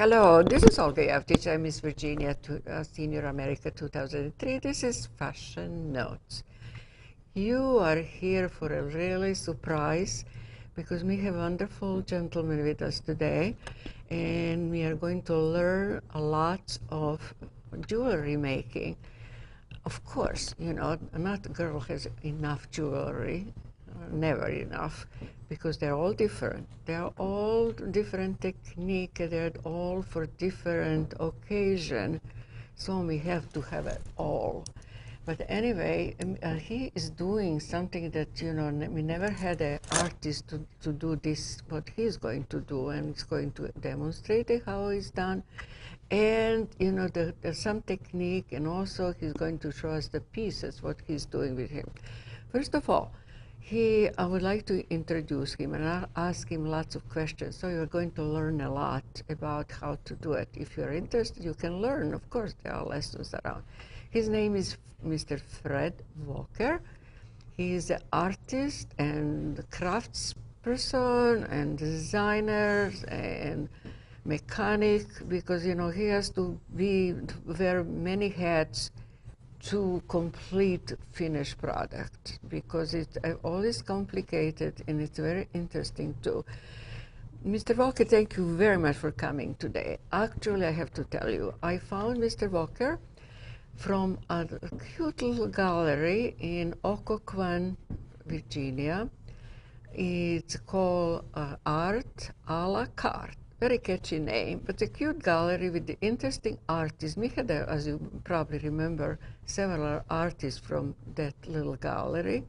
Hello, this is Olga Jevtich. I'm Miss Virginia Senior America 2003. This is Fashion Notes. You are here for a really surprise because we have a wonderful gentleman with us today, and we are going to learn a lot of jewelry making. Of course, you know, not a girl has enough jewelry, never enough, because they're all different. They're all different technique, they're all for different occasion, so we have to have it all. But anyway, he is doing something that, you know, we never had an artist to do this, what he's going to do, and he's going to demonstrate how it's done. And, you know, there's some technique, and also he's going to show us the pieces, what he's doing with him. First of all, I would like to introduce him and ask him lots of questions. So you're going to learn a lot about how to do it. If you're interested, you can learn. Of course, there are lessons around. His name is Mr. Fred Walker. He is an artist and craftsperson and designer and mechanic, because, you know, he has to wear many hats to complete finished product, because it's always complicated and it's very interesting too. Mr. Walker, thank you very much for coming today. Actually, I have to tell you, I found Mr. Walker from a cute little gallery in Occoquan, Virginia. It's called Art a la Carte. Very catchy name, but a cute gallery with the interesting artists. We had, as you probably remember, several artists from that little gallery.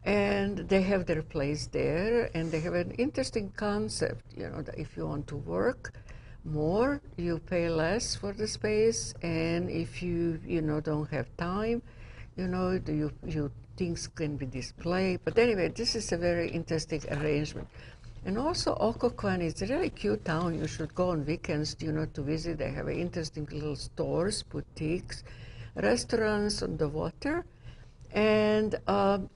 And they have their place there, and they have an interesting concept, you know, that if you want to work more, you pay less for the space, and if you know, don't have time, you know, you things can be displayed. But anyway, this is a very interesting arrangement. And also, Occoquan is a really cute town. You should go on weekends, you know, to visit. They have interesting little stores, boutiques, restaurants on the water, and,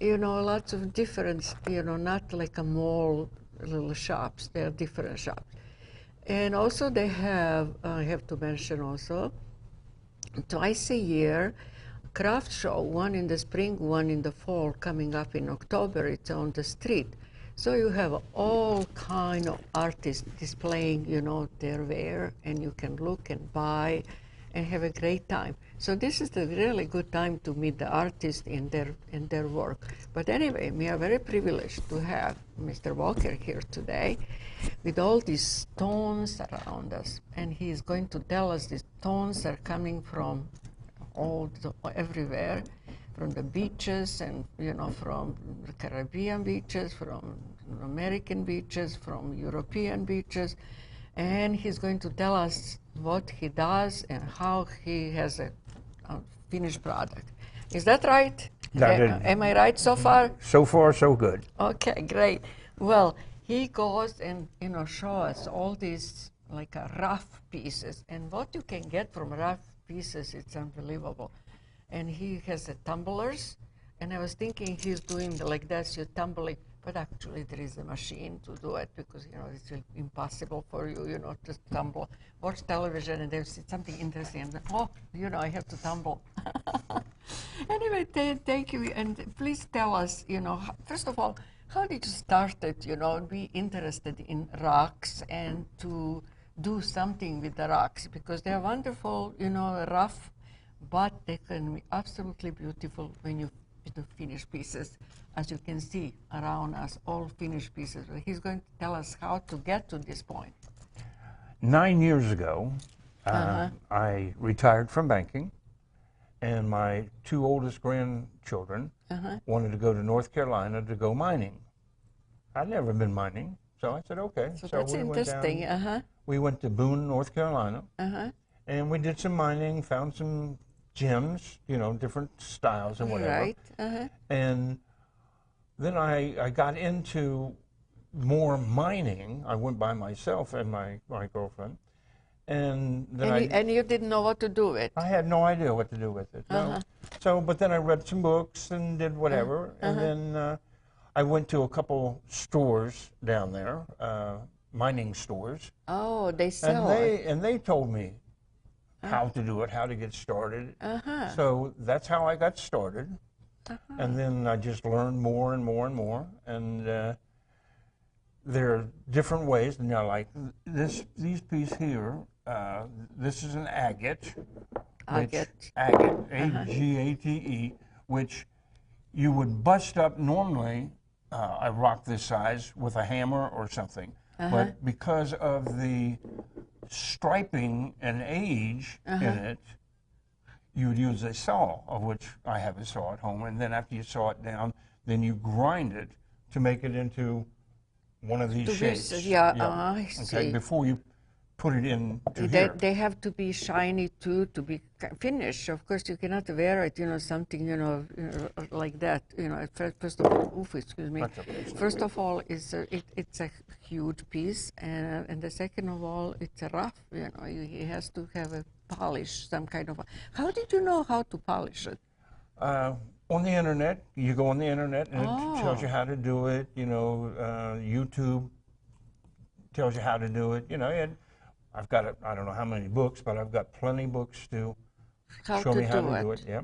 you know, lots of different, you know, not like a mall little shops. They're different shops. And also they have, I have to mention also, twice a year, craft show, one in the spring, one in the fall, coming up in October. It's on the street. So you have all kind of artists displaying, you know, their wear, and you can look and buy and have a great time. So this is a really good time to meet the artists in their work. But anyway, we are very privileged to have Mr. Walker here today with all these stones around us. And he is going to tell us these stones are coming from everywhere, from the beaches, and, you know, from the Caribbean beaches, from American beaches, from European beaches, and he's going to tell us what he does and how he has a finished product. Is that right? Am I right so far? So far, so good. Okay, great. Well, he goes and, you know, shows us all these like rough pieces, and what you can get from rough pieces, it's unbelievable. And he has tumblers, and I was thinking he's doing like that, you're tumbling, but actually there is a machine to do it, because, you know, it's impossible for you, you know, to tumble. Watch television and there's something interesting, and oh, you know, I have to tumble. Anyway, thank you, and please tell us, you know, first of all, how did you start it, you know, be interested in rocks and to do something with the rocks, because they're wonderful, you know, rough, but they can be absolutely beautiful when you do finished pieces, as you can see around us, all finished pieces. He's going to tell us how to get to this point. 9 years ago, I retired from banking, and my two oldest grandchildren wanted to go to North Carolina to go mining. I'd never been mining, so I said, okay. So that's we interesting. Went down, we went to Boone, North Carolina, and we did some mining, found some gems, you know, different styles and whatever. Right. And then I got into more mining. I went by myself and my girlfriend. And then and you didn't know what to do with it? I had no idea what to do with it. No. So, but then I read some books and did whatever. And then I went to a couple stores down there, mining stores, Oh, they and sell it. they told me how to do it, how to get started. Uh-huh. So that's how I got started, and then I just learned more and more and more. And there are different ways. You know, like these pieces here. This is an agate. Agate. Agate, A-G-A-T-E, which you would bust up normally a rock this size with a hammer or something. But because of the striping and age in it, you would use a saw, of which I have a saw at home. And then after you saw it down, then you grind it to make it into one of these shapes. Yeah, I see. Okay, before you put it into They, here. they have to be shiny too to be finished. Of course, you cannot wear it, something, like that. First of all, oof, excuse me. That's okay. First of all, it's a huge piece, and the second of all, it's a rough. He has to have a polish, some kind of. How did you know how to polish it? On the internet, you go on the internet and it tells you how to do it. YouTube tells you how to do it. And I've got I don't know how many books, but I've got plenty of books to show me how to do it. Yeah.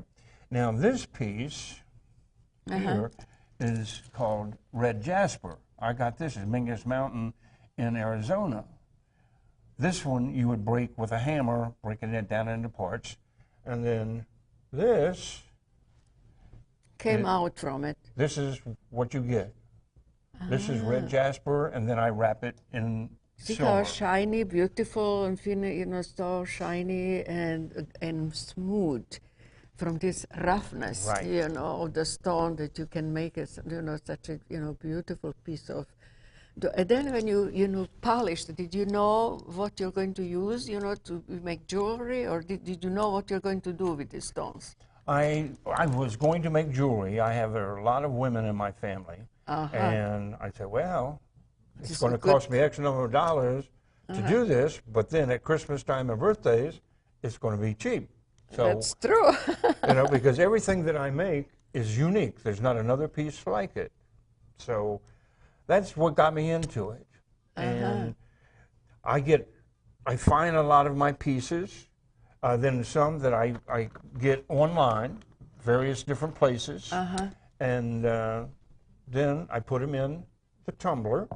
Now this piece here is called red jasper. I got this at Mingus Mountain in Arizona. This one you would break with a hammer, breaking it down into parts, and then this came out from it. This is what you get. This is red jasper, and then I wrap it in See silver. how shiny, beautiful, and so shiny and smooth from this roughness, Right. of the stone that you can make it, such a, beautiful piece of. And then when you polished, did you know what you're going to use, to make jewelry, or did you know what you're going to do with these stones? I was going to make jewelry. I have a lot of women in my family, and I said, well, it's going to cost me X number of dollars to do this, but then at Christmas time and birthdays, it's going to be cheap. So, that's true. Because everything that I make is unique. There's not another piece like it. So that's what got me into it. And I find a lot of my pieces, then some that I get online, various different places, and then I put them in the tumbler.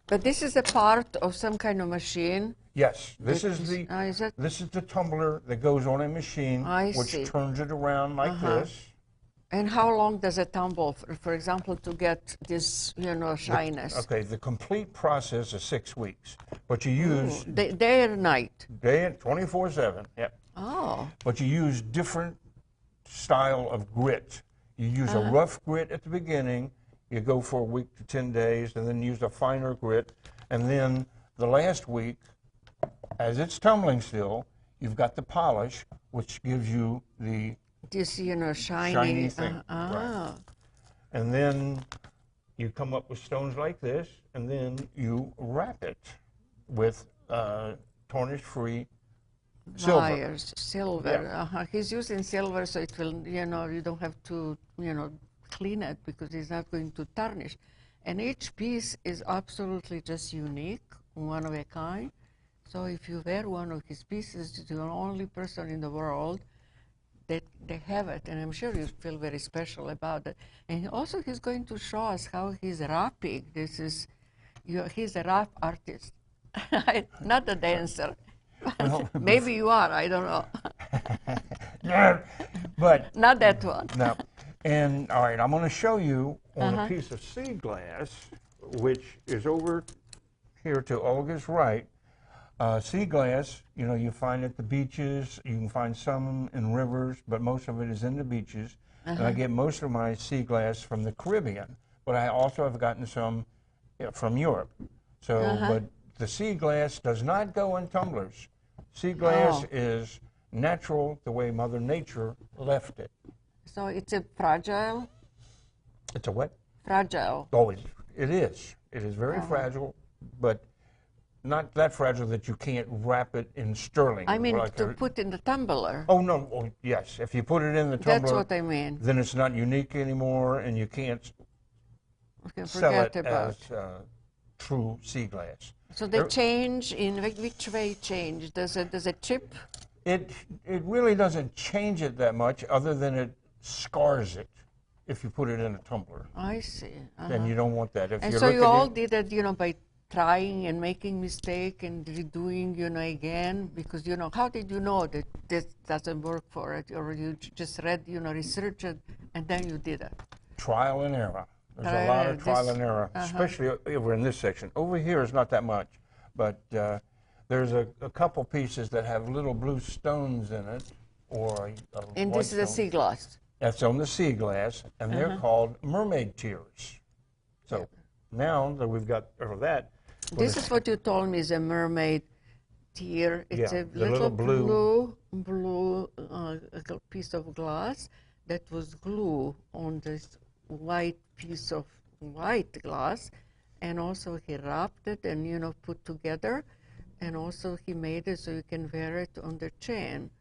But this is a part of some kind of machine. Yes, this is the tumbler that goes on a machine, which turns it around like this. And how long does it tumble, for example, to get this, shyness? Okay, the complete process is 6 weeks, but you use day and night. Day and 24/7. Yep. Oh. But you use different style of grit. You use a rough grit at the beginning. You go for a week to 10 days, and then use a finer grit, and then the last week, as it's tumbling still, you've got the polish, which gives you the this, shiny thing. Right. And then you come up with stones like this, and then you wrap it with tarnish-free silver. Wires, silver. Yeah. He's using silver, so it will, you don't have to, clean it because it's not going to tarnish. And each piece is absolutely just unique, one of a kind. So if you wear one of his pieces, you're the only person in the world that they have it, and I'm sure you feel very special about it. And also he's going to show us how he's wrapping. He's a wrap artist, not a dancer. Well, maybe you are, I don't know. No, but not that one. No. And all right, I'm going to show you on a piece of sea glass, which is over here to Olga's right. Sea glass, you find at the beaches. You can find some in rivers, but most of it is in the beaches. And I get most of my sea glass from the Caribbean, but I also have gotten some from Europe. So, but the sea glass does not go in tumblers. Sea glass is natural, the way Mother Nature left it. So it's a fragile? It's a what? Fragile. Oh, it is. It is very fragile, but not that fragile that you can't wrap it in sterling. I mean, like to put in the tumbler. Oh, no. Oh, yes. If you put it in the tumbler, that's what I mean. Then it's not unique anymore, and you can't sell it as true sea glass. So they change in which way change? Does it chip? It really doesn't change it that much, other than it scars it if you put it in a tumbler. I see. And you don't want that. If And you so look you at all it, did it, by trying and making mistake and redoing, again, because, how did you know that this doesn't work for it, or you just read, researched it, and then you did it? trial and error. There's a Trial lot and of trial error. and error, especially over in this section. Over here is not that much, but there's a couple pieces that have little blue stones in it, or a And white this is a stone. sea glass. That's on the sea glass, and they're called mermaid tears. So now that we've got that, This is what you told me is a mermaid tear. It's Yeah, a the little little blue piece of glass that was glue on this white piece of white glass, and also he wrapped it and put together, and also he made it so you can wear it on the chain.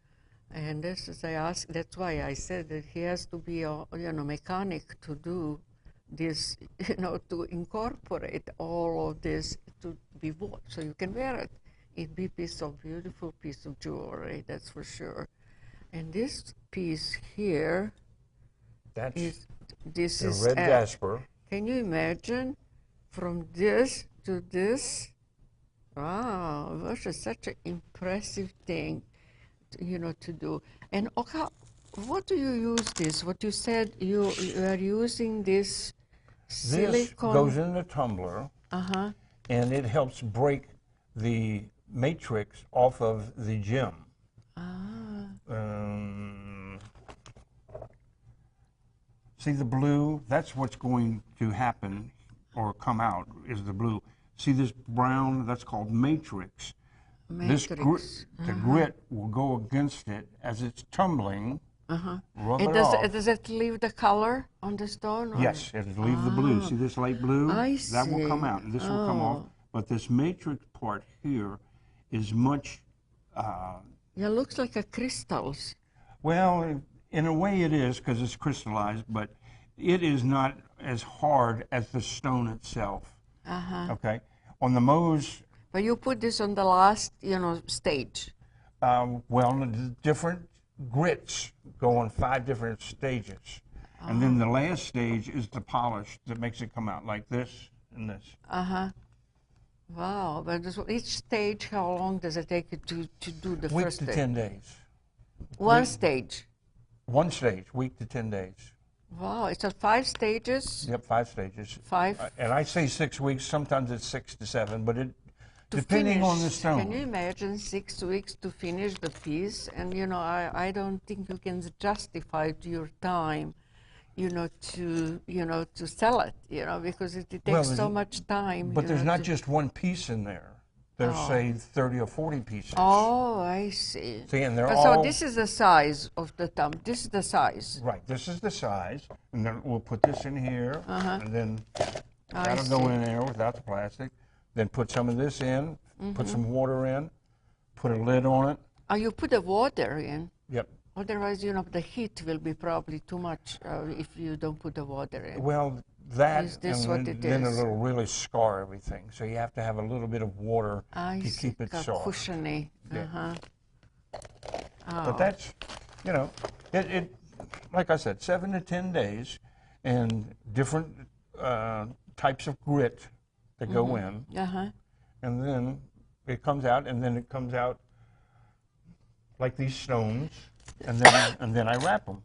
And this is that's why I said that he has to be a mechanic to do this, to incorporate all of this to be worn, so you can wear it. It'd be beautiful piece of jewelry, that's for sure. And this piece here that's this the is red jasper. Can you imagine from this to this? Wow, this is such an impressive thing, to do. And Olga, what do you use this? What you said you are using this silicone. This goes in the tumbler, and it helps break the matrix off of the gem. See the blue? That's what's going to happen or come out, is the blue. See this brown? That's called matrix. Matrix. The grit will go against it as it's tumbling. Rub And it off. does it leave the color on the stone? Or? Yes, it'll leave the blue. See this light blue? I That will come see. out, and this will come off. But this matrix part here is much, Yeah, looks like a crystals. well, in a way it is, because it's crystallized, but it is not as hard as the stone itself. Okay? On the Mohs, But you put this on the last, stage. well, the different grits go on 5 different stages. And then the last stage is the polish that makes it come out like this and this. Wow, but each stage, how long does it take you to do the Week first to stage? 10 days. One stage. One stage, week to 10 days. Wow, it's 5 stages. Yep, 5 stages. 5 And I say 6 weeks, sometimes it's 6 to 7, but it to depending finish. on the stone. Can you imagine 6 weeks to finish the piece? And I don't think you can justify your time, to sell it, because it takes so much time. But there's not just one piece in there. There's say 30 or 40 pieces. Oh, I see. See, and they're So all this is the size of the thumb. This is the size. right. This is the size, and then we'll put this in here, and then that'll go in there without the plastic. Then put some of this in, put some water in, put a lid on it. Oh, you put the water in. Yep. Otherwise, the heat will be probably too much if you don't put the water in. Well, that Is this and what then, it then is? it'll really scar everything. So you have to have a little bit of water to keep it soft. Cushiony. Yeah. But that's, it like I said, 7 to 10 days, and different types of grit that go in, and then it comes out, like these stones, and then I wrap them.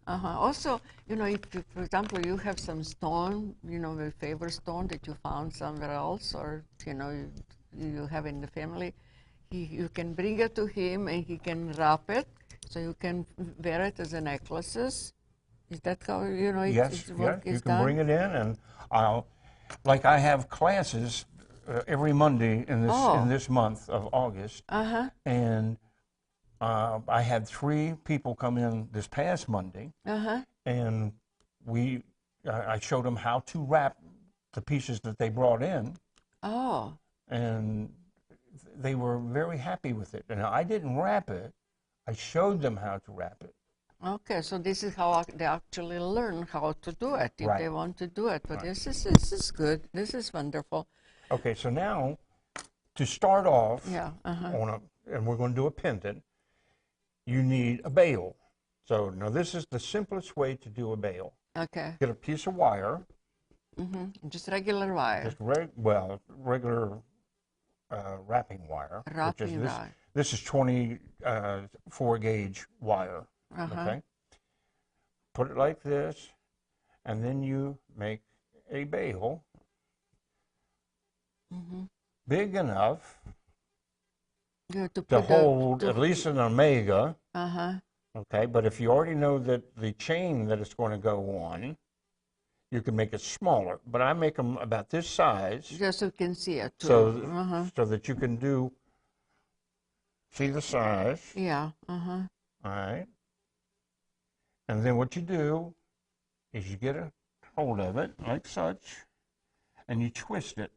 Also, if you, for example, you have some stone, a favorite stone that you found somewhere else, or you have in the family, you can bring it to him and he can wrap it, so you can wear it as a necklaces. Is that how Yes, work you is can done? bring it in, and I have classes every Monday in this month of August, and I had 3 people come in this past Monday, and I showed them how to wrap the pieces that they brought in, and they were very happy with it. And I didn't wrap it; I showed them how to wrap it. Okay, so this is how they actually learn how to do it if Right. they want to do it. But Right. this is good. This is wonderful. Okay, so now to start off Yeah. and we're going to do a pendant, you need a bail. So now this is the simplest way to do a bail. Okay. Get a piece of wire. Just regular wire. Just regular wrapping wire. Wrapping wire. This is 24 gauge wire. Okay. Put it like this, and then you make a bail big enough to hold at least an omega. Okay, but if you already know that the chain that it's going to go on, you can make it smaller. But I make them about this size. Just so you can see it. So, so that you can see the size. Yeah. All right. And then what you do is you get a hold of it like such, and you twist it.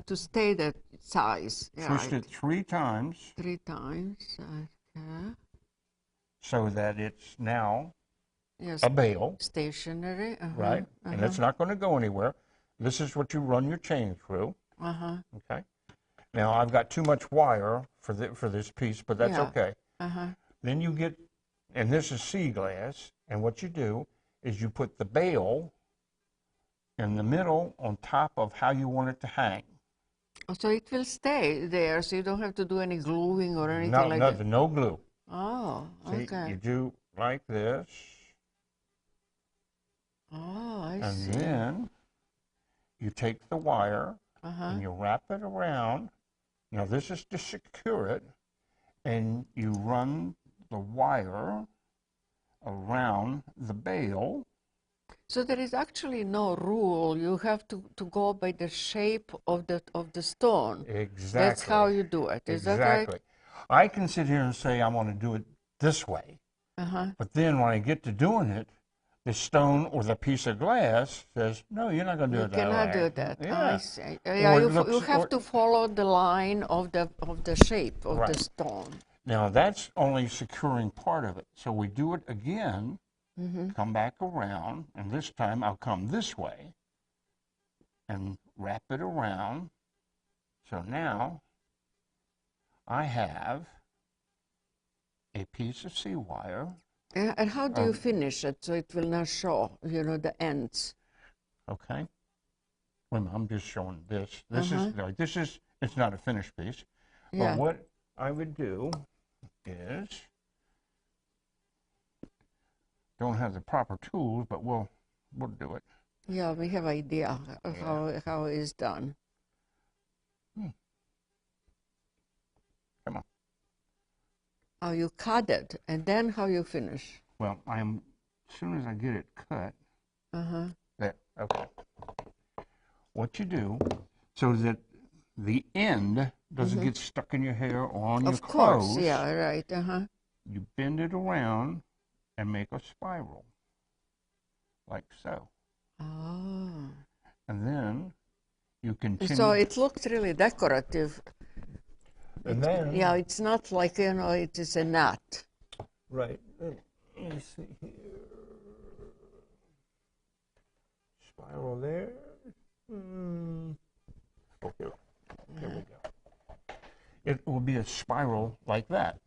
To stay that size. Twist it 3 times. 3 times. Okay. So that it's now a bail. Stationary. Right. And it's not going to go anywhere. This is what you run your chain through. Okay. Now I've got too much wire for this piece, but that's okay. Then you get, and this is sea glass, and what you do is you put the bail in the middle on top of how you want it to hang. So it will stay there, so you don't have to do any gluing or anything like that? No glue. Oh, okay. See, you do like this. Oh, I see. And then you take the wire and you wrap it around. Now this is to secure it, and you run the wire around the bail. So there is actually no rule. You have to go by the shape of the stone. Exactly. That's how you do it. Is that right? Exactly. I can sit here and say I want to do it this way, but then when I get to doing it, the stone or the piece of glass says, "No, you're not going to do it that way." You cannot do that. Yeah. I see. Yeah, you have to follow the line of the shape of the stone. Now that's only securing part of it. So we do it again. Come back around, and this time I'll come this way and wrap it around. So now I have a piece of sea wire. And how do you finish it so it will not show, the ends? Okay. Well, I'm just showing this. It's not a finished piece. Yeah. But what I would do is, don't have the proper tools, but we'll do it. Yeah, we have idea of how it is done. Come on. How you cut it, and then how you finish. Well, as soon as I get it cut, there, okay. What you do, so that the end doesn't get stuck in your hair or on your clothes. Of course, yeah, right, You bend it around and make a spiral, like so. Oh. And then you continue. So it looks really decorative. And then, yeah, it's not like, it is a knot. Right. Let me see here. Spiral there. Oh, here we go. It will be a spiral like that.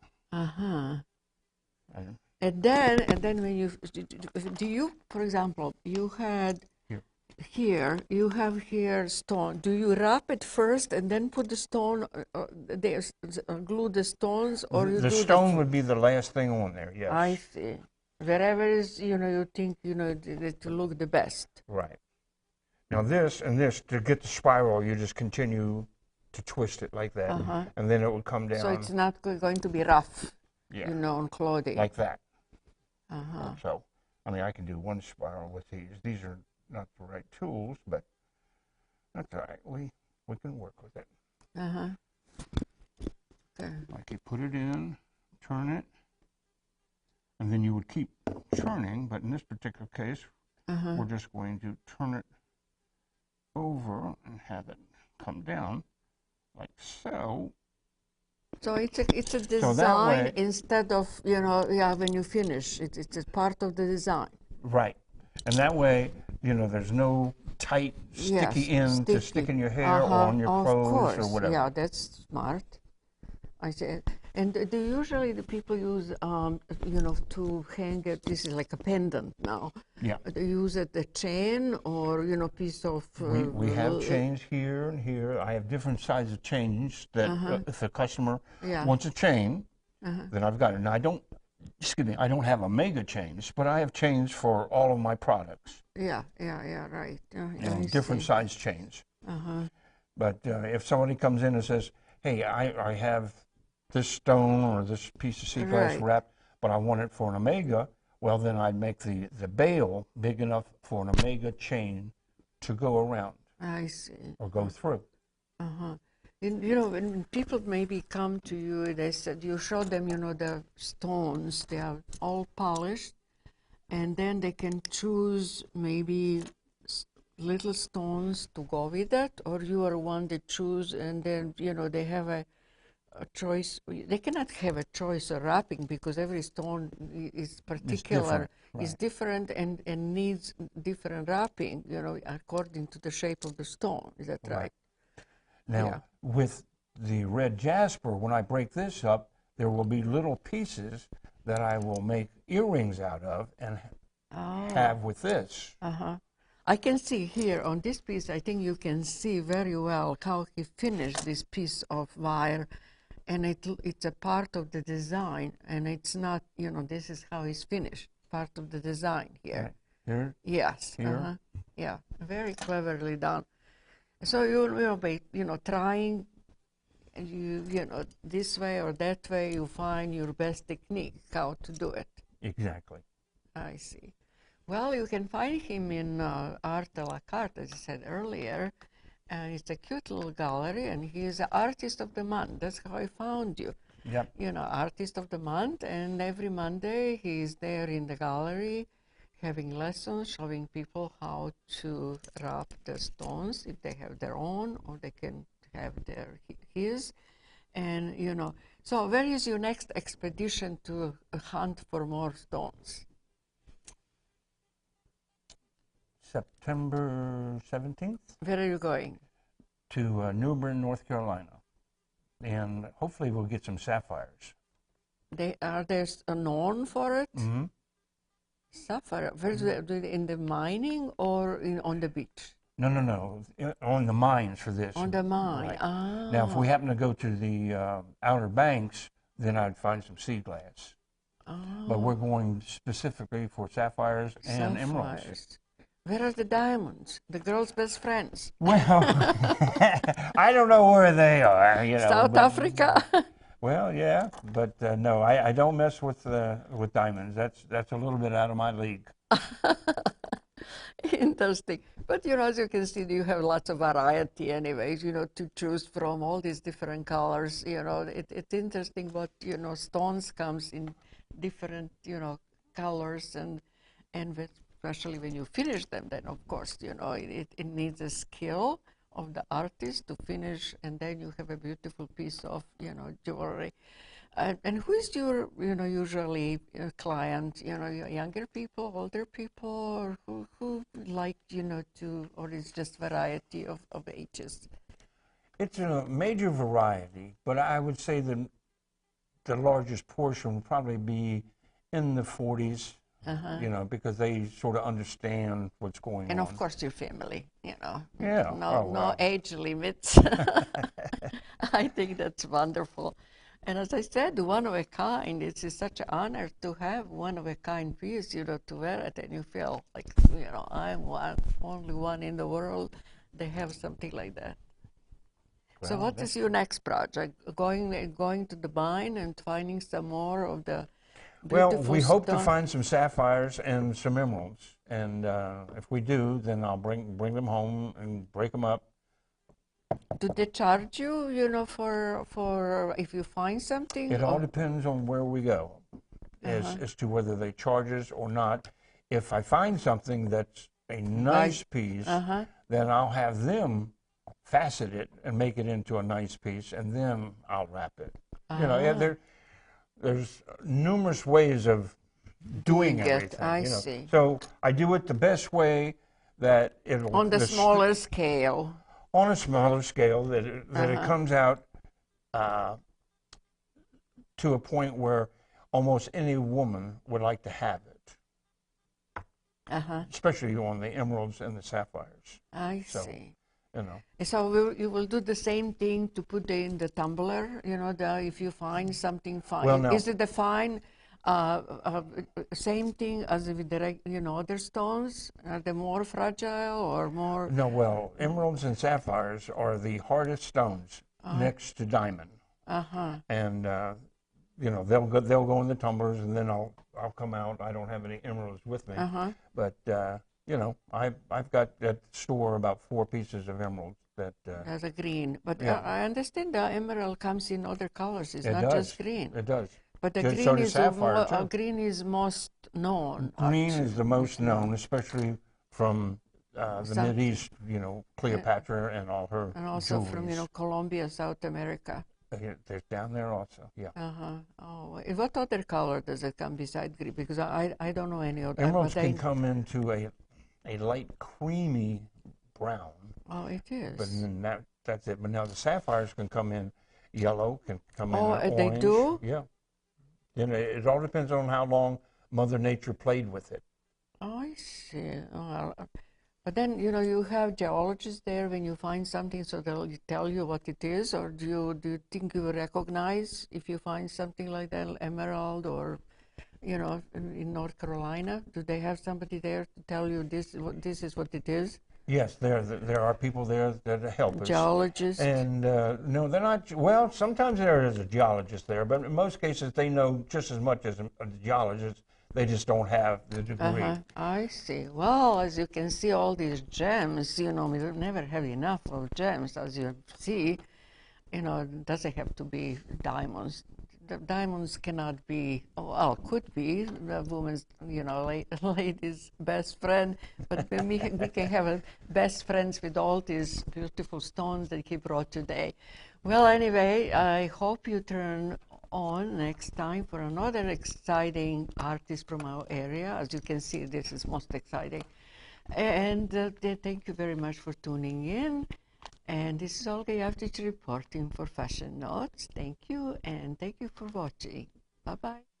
And then when you, for example, you had you have here stone. Do you wrap it first and then put the stone there, glue the stones, or the stone would be the last thing on there? Yes. I see. Wherever is you think it to look the best. Right. Now this to get the spiral, you just continue to twist it like that, and then it would come down. So it's not going to be rough. Yeah. On clothing. Like that. So, I can do one spiral with these. These are not the right tools, but that's all right. We can work with it. Okay. Like you put it in, turn it, and then you would keep churning, but in this particular case, we're just going to turn it over and have it come down like so. So it's a design instead of, when you finish, it's a part of the design. Right. And that way, there's no tight, Yes, sticky end to stick in your hair or on your Of clothes or course. whatever. Yeah, that's smart. I said, and do usually the people use, to hang it? This is like a pendant now. Yeah. They use it a chain or piece of. We have chains here and here. I have different sizes of chains that if a customer Yeah. wants a chain, then I've got it. Now I don't have Omega chains, but I have chains for all of my products. Yeah, right. Different size chains. But if somebody comes in and says, "Hey, I have this stone or this piece of sea glass Right. wrapped, but I want it for an Omega," well, then I'd make the bail big enough for an Omega chain to go around I see. or go through. And, when people maybe come to you, they said you show them, the stones. They are all polished, and then they can choose maybe little stones to go with that, or you are one that choose, and then they have a choice. They cannot have a choice of wrapping because every stone is particular, is different, and needs different wrapping, according to the shape of the stone. Is that right? Now, with the red jasper, when I break this up, there will be little pieces that I will make earrings out of and have with this. I can see here on this piece, I think you can see very well how he finished this piece of wire, and it's a part of the design, and it's not, this is how it's finished, part of the design here. Here? Yes. Here? Yeah, very cleverly done. So you'll be, trying, this way or that way, you find your best technique, how to do it. Exactly. I see. Well, you can find him in Art à la Carte, as I said earlier. It's a cute little gallery, and he is an artist of the month. That's how I found you. Yep. Artist of the month, and every Monday he's there in the gallery having lessons, showing people how to wrap the stones if they have their own, or they can have his. And, so where is your next expedition to hunt for more stones? September 17th. Where are you going? To New Bern, North Carolina. And hopefully we'll get some sapphires. Are they known for it? Mm-hmm. Sapphire. Where do they, in the mining or on the beach? No. On the mines for this. On the mine. Right. Ah. Now, if we happen to go to the Outer Banks, then I'd find some sea glass. Oh. But we're going specifically for sapphires and emeralds. Where are the diamonds? The girls' best friends. Well, I don't know where they are. South Africa. Well, yeah, but no, I don't mess with diamonds. That's a little bit out of my league. Interesting. But, as you can see, you have lots of variety anyways, to choose from all these different colors. It's interesting what, stones comes in different, colors and especially when you finish them, then of course, it needs a skill of the artist to finish, and then you have a beautiful piece of, jewelry. And who is your, usually client? Younger people, older people, or who like, or it's just variety of ages? It's a major variety, but I would say the largest portion would probably be in the 40s. Because they sort of understand what's going on. And of course your family, Yeah. No age limits. I think that's wonderful. And as I said, one of a kind, it's such an honor to have one of a kind piece, to wear it, and you feel like, I'm only one in the world. They have something like that. Well, so what is your next project? Going to the mine and finding some more of the Well, we hope to find some sapphires and some emeralds, and if we do, then I'll bring them home and break them up. Do they charge you, for if you find something? It all depends on where we go, as to whether they charge us or not. If I find something that's a nice piece, then I'll have them facet it and make it into a nice piece, and then I'll wrap it. There's numerous ways of doing everything. I see. So I do it the best way that it'll On the smaller scale. on a smaller scale that it comes out to a point where almost any woman would like to have it. Especially on the emeralds and the sapphires. I see. You know. So you will do the same thing to put in the tumbler, you know, if you find something fine. Well, no. Is it the fine, same thing as with the, you know, other stones? Are they more fragile or more? No, well, emeralds and sapphires are the hardest stones next to diamond. And you know, they'll go in the tumblers, and then I'll come out. I don't have any emeralds with me, but you know, I've got at the store about 4 pieces of emeralds that. As a green, but yeah. I understand the emerald comes in other colors. It's not does. just green. It does. But the So green sapphire, green is most known. Green is the most known, especially from the Mideast, you know, Cleopatra and all her and also jewelries. from, you know, Colombia, South America. They're down there also, yeah. Oh, what other color does it come beside green? Because I don't know any other. Emeralds can come into a light creamy brown. Oh, it is. But then that's it. But now the sapphires can come in yellow, can come in orange. They do? Yeah. You know, it all depends on how long Mother Nature played with it. Oh, I see. Oh, but then, you know, you have geologists there when you find something, so they'll tell you what it is, or do you think you recognize if you find something like that, emerald, or, you know, in North Carolina, do they have somebody there to tell you this is what it is? Yes, there are people there that help us. Geologists? And no, they're not. Well, sometimes there is a geologist there, but in most cases they know just as much as a geologist. They just don't have the degree. I see. Well, as you can see, all these gems, you know, we never have enough of gems, as you see. You know, it doesn't have to be diamonds. The diamonds cannot be, well, could be the woman's, you know, lady's best friend, but we can have best friends with all these beautiful stones that he brought today. Well, anyway, I hope you turn on next time for another exciting artist from our area. As you can see, this is most exciting. And thank you very much for tuning in. And this is Olga Jevtich reporting for Fashion Notes. Thank you, and thank you for watching. Bye-bye.